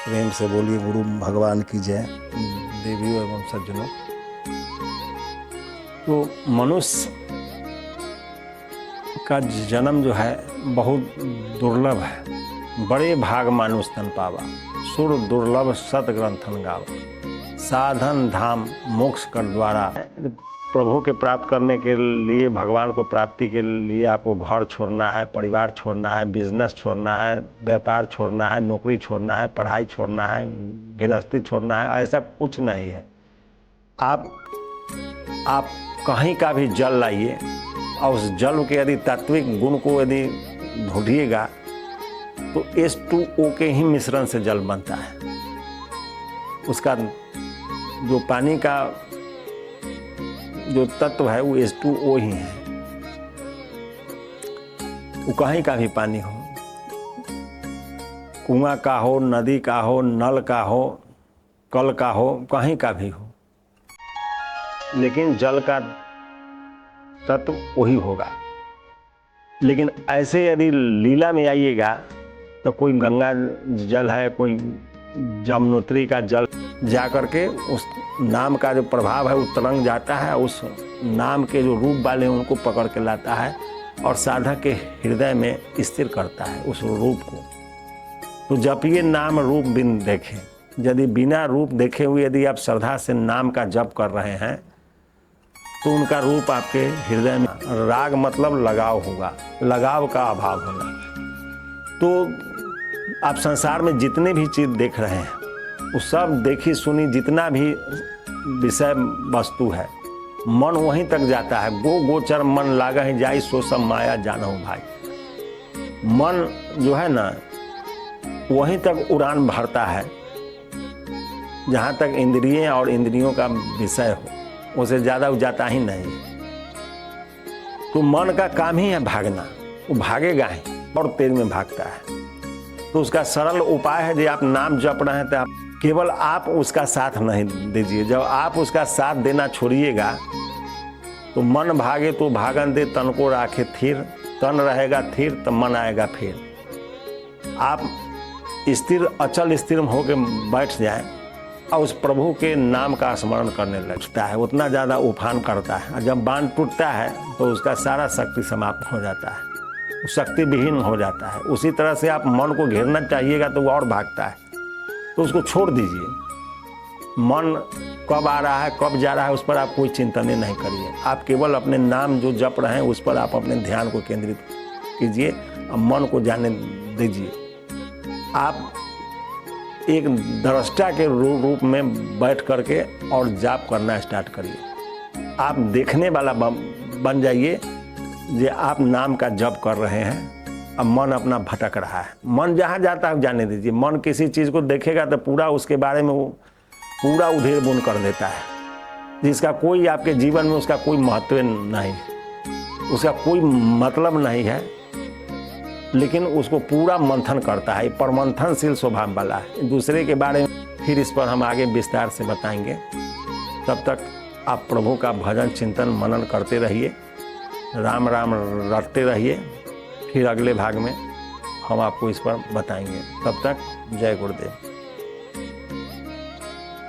प्रेम से बोलिए गुरु भगवान की जय। देवियों एवं सज्जनों, तो मनुष्य का जन्म जो है बहुत दुर्लभ है। बड़े भाग मानुष तन पावा, सुर दुर्लभ सत ग्रंथन गावा। साधन धाम मोक्ष कर द्वारा। प्रभु के प्राप्त करने के लिए, भगवान को प्राप्ति के लिए आपको घर छोड़ना है, परिवार छोड़ना है, बिजनेस छोड़ना है, व्यापार छोड़ना है, नौकरी छोड़ना है, पढ़ाई छोड़ना है, गृहस्थी छोड़ना है, ऐसा कुछ नहीं है। आप कहीं का भी जल लाइए और उस जल के यदि तात्विक गुण को यदि ढूंढिएगा तो H2O के ही मिश्रण से जल बनता है। उसका जो पानी का जो तत्व है वो H2O ही है। वो कहीं का भी पानी हो, कुआं का हो, नदी का हो, नल का हो, कल का हो, कहीं का भी हो, लेकिन जल का तत्व वही होगा। लेकिन ऐसे यदि लीला में आइएगा तो कोई गंगा जल है, कोई जमुनोत्री का जल जा करके उस नाम का जो प्रभाव है वो तरंग जाता है, उस नाम के जो रूप वाले हैं उनको पकड़ के लाता है और साधक के हृदय में स्थिर करता है उस रूप को। तो जपिए नाम रूप बिन देखे। यदि बिना रूप देखे हुए यदि आप श्रद्धा से नाम का जप कर रहे हैं तो उनका रूप आपके हृदय में, राग मतलब लगाव होगा, लगाव का अभाव होना। तो आप संसार में जितने भी चीज देख रहे हैं वो सब देखी सुनी, जितना भी विषय वस्तु है, मन वहीं तक जाता है। गो गोचर मन लागा ही जाई, सो सब माया जानहु भाई। मन जो है ना वहीं तक उड़ान भरता है जहाँ तक इंद्रिय और इंद्रियों का विषय हो, उसे ज़्यादा जाता ही नहीं। तो मन का काम ही है भागना, वो भागेगा ही और तेज में भागता है। तो उसका सरल उपाय है, जब आप नाम जप रहे हैं तो आप केवल आप उसका साथ नहीं दीजिए। जब आप उसका साथ देना छोड़िएगा तो मन भागे तो भागन दे, तन को राखे थिर। तन रहेगा थिर तो मन आएगा फिर। आप स्थिर अचल स्थिर होकर बैठ जाएं और उस प्रभु के नाम का स्मरण करने लगता है, उतना ज़्यादा उफान करता है। और जब बांध टूटता है तो उसका सारा शक्ति समाप्त हो जाता है, शक्ति विहीन हो जाता है। उसी तरह से आप मन को घेरना चाहिएगा तो वो और भागता है, तो उसको छोड़ दीजिए। मन कब आ रहा है कब जा रहा है उस पर आप कोई चिंतन नहीं करिए। आप केवल अपने नाम जो जप रहे हैं उस पर आप अपने ध्यान को केंद्रित कीजिए और मन को जाने दीजिए। आप एक दृष्टा के रूप में बैठ करके और जाप करना स्टार्ट करिए। आप देखने वाला बन जाइए जो आप नाम का जप कर रहे हैं। अब मन अपना भटक रहा है, मन जहाँ जाता है जाने दीजिए। मन किसी चीज़ को देखेगा तो पूरा उसके बारे में वो पूरा उधेड़ बुन कर देता है, जिसका कोई आपके जीवन में उसका कोई महत्व नहीं, उसका कोई मतलब नहीं है, लेकिन उसको पूरा मंथन करता है। परमंथनशील स्वभाव वाला है। दूसरे के बारे में फिर इस पर हम आगे विस्तार से बताएंगे। तब तक आप प्रभु का भजन चिंतन मनन करते रहिए, राम राम रटते रहिए। फिर अगले भाग में हम आपको इस पर बताएंगे। तब तक जय गुरुदेव।